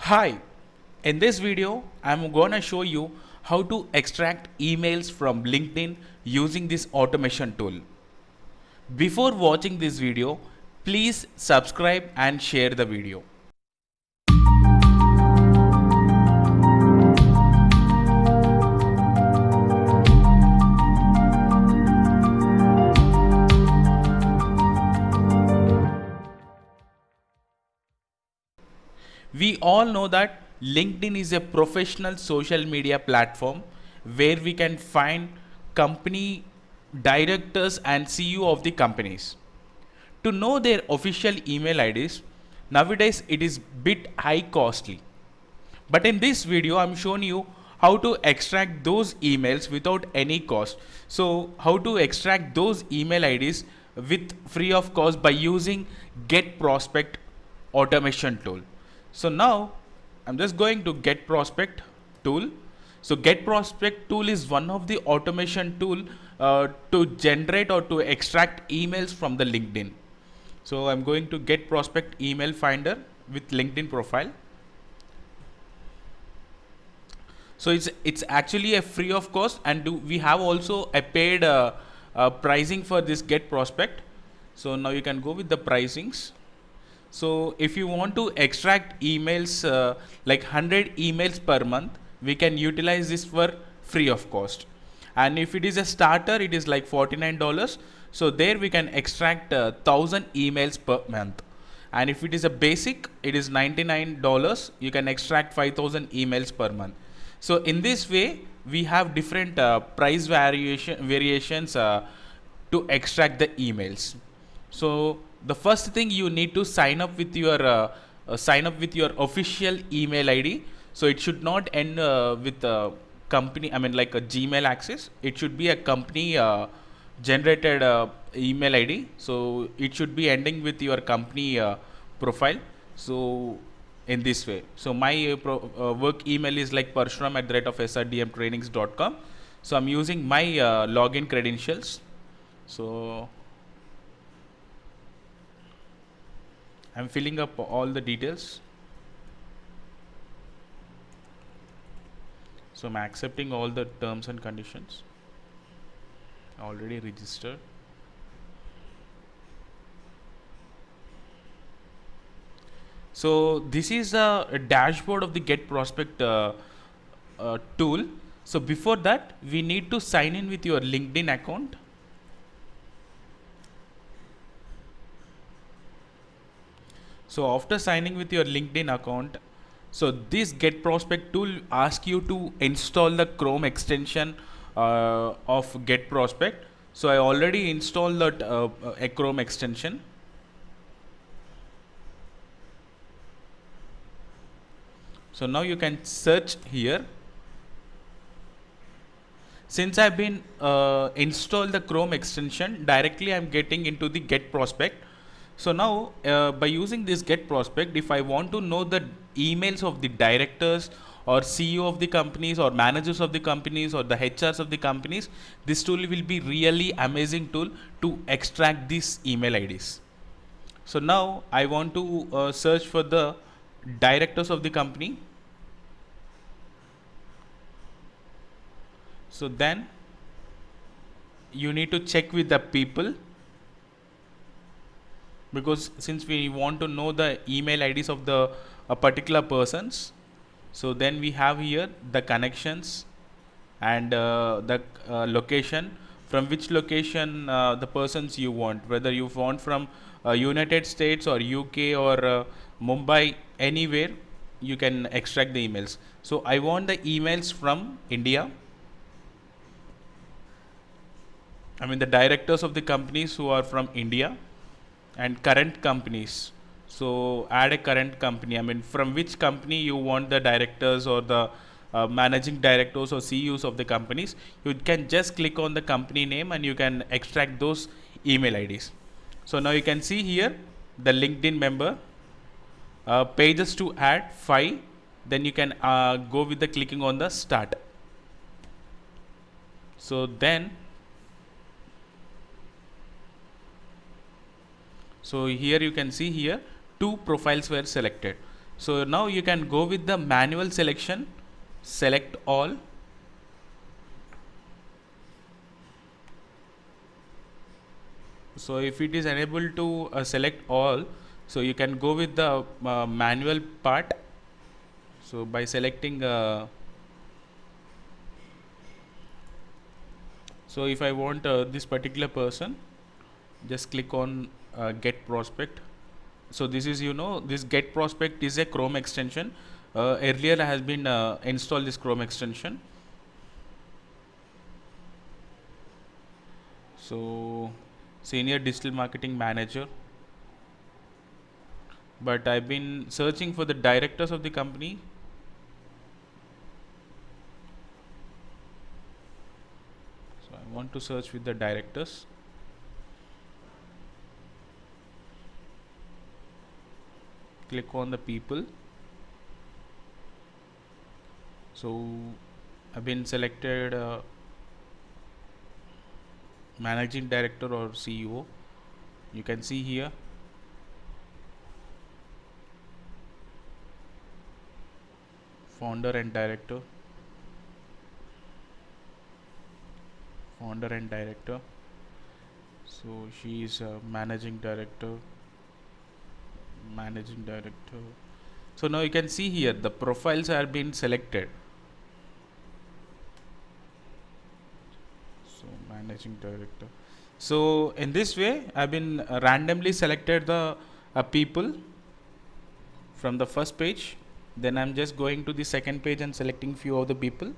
Hi, in this video I'm gonna show you how to extract emails from LinkedIn using this automation tool. Before watching this video, please subscribe and share the video. We all know that LinkedIn is a professional social media platform where we can find company directors and CEO of the companies. To know their official email IDs, nowadays it is bit high costly. But in this video, I'm showing you how to extract those emails without any cost. So how to extract those email IDs with free of cost by using Get Prospect automation tool. So now I'm just going to Get Prospect tool. So Get Prospect tool is one of the automation tool to generate or to extract emails from the LinkedIn. So I'm going to Get Prospect email finder with LinkedIn profile. So it's actually a free of cost, and we have also a paid pricing for this Get Prospect. So now you can go with the pricings. So if you want to extract emails like 100 emails per month, we can utilize this for free of cost. And if it is a starter, it is like $49. So there we can extract 1000 emails per month. And if it is a basic, it is $99. You can extract 5000 emails per month. So in this way, we have different price variations to extract the emails. So the first thing, you need to sign up with your official email ID. So it should not end with a company, I mean like a Gmail access. It should be a company generated email ID. So it should be ending with your company profile. So in this way, so my work email is like parshuram@srdmtrainings.com. So I'm using my login credentials. So I'm filling up all the details. So I'm accepting all the terms and conditions. Already registered. So this is a dashboard of the Get Prospect tool. So before that, we need to sign in with your LinkedIn account. So after signing with your LinkedIn account, so this Get Prospect tool asks you to install the Chrome extension of Get Prospect. So I already installed that a Chrome extension. So now you can search here. Since I've been installed the Chrome extension, directly I'm getting into the Get Prospect. So now by using this Get Prospect, if I want to know the emails of the directors or CEO of the companies or managers of the companies or the HRs of the companies, this tool will be really amazing tool to extract these email IDs. So now I want to search for the directors of the company. So then you need to check with the people, because since we want to know the email IDs of the particular persons. So then we have here the connections and the location, from which location the persons you want, whether you want from United States or UK or Mumbai, anywhere you can extract the emails. So I want the emails from India. I mean the directors of the companies who are from India, and current companies. So add a current company. I mean from which company you want the directors or the managing directors or CEOs of the companies. You can just click on the company name and you can extract those email IDs. So now you can see here the LinkedIn member, pages to add 5. Then you can go with the clicking on the start. So then So here you can see here 2 profiles were selected. So now you can go with the manual selection, select all. So if it is unable to select all, so you can go with the manual part. So by selecting so if I want this particular person, just click on get prospect. So this is, this get prospect is a Chrome extension. Earlier has been installed this Chrome extension. So senior digital marketing manager, but I've been searching for the directors of the company. So I want to search with the directors. Click on the people. So I've been selected managing director or CEO. You can see here. Founder and director. Founder and director. So she is managing director. Managing director. So now you can see here the profiles are being selected. So managing director. So in this way I've been randomly selected the people from the first page. Then I'm just going to the second page and selecting few of the people.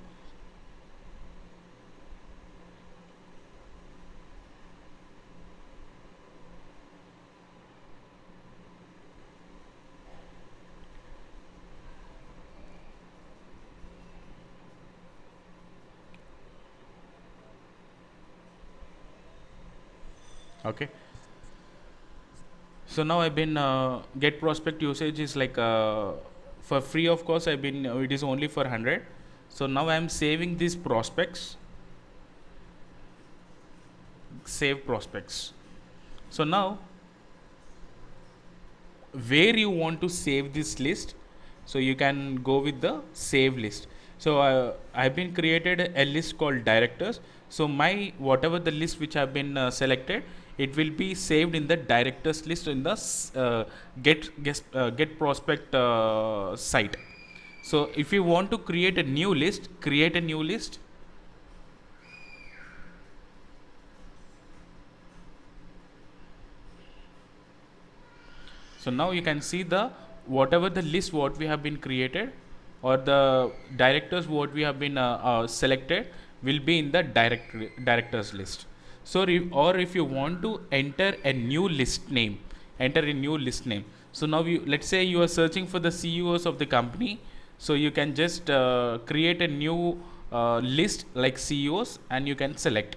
Okay. So now I've been get prospect usage is like for free, of course. I've been it is only for 100. So now I'm saving these prospects. Save prospects. So now where you want to save this list, so you can go with the save list. So I've been created a list called directors. So my whatever the list which have been selected, it will be saved in the directors list in the get prospect site. So if you want to create a new list, create a new list. So now you can see the whatever the list what we have been created, or the directors what we have been selected will be in the directors list. So or if you want to enter a new list name, enter a new list name. So now let's say you are searching for the CEOs of the company. So you can just create a new list like CEOs and you can select.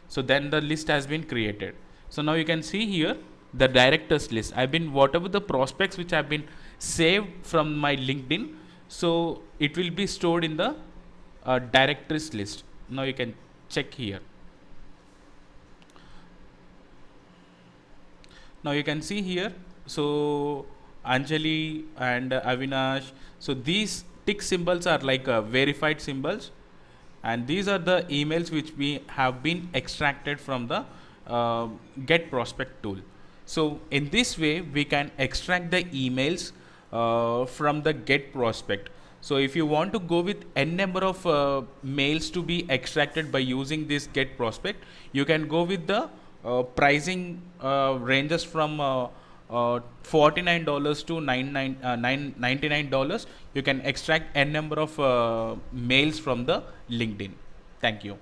So then the list has been created. So now you can see here the directors list. I've been whatever the prospects which have been saved from my LinkedIn, so it will be stored in the directors list. Now you can check here. Now you can see here, so Anjali and Avinash, so these tick symbols are like verified symbols, and these are the emails which we have been extracted from the get prospect tool. So in this way we can extract the emails from the get prospect. So if you want to go with n number of mails to be extracted by using this get prospect, you can go with the pricing ranges from $49 to $99. You can extract n number of mails from the LinkedIn. Thank you.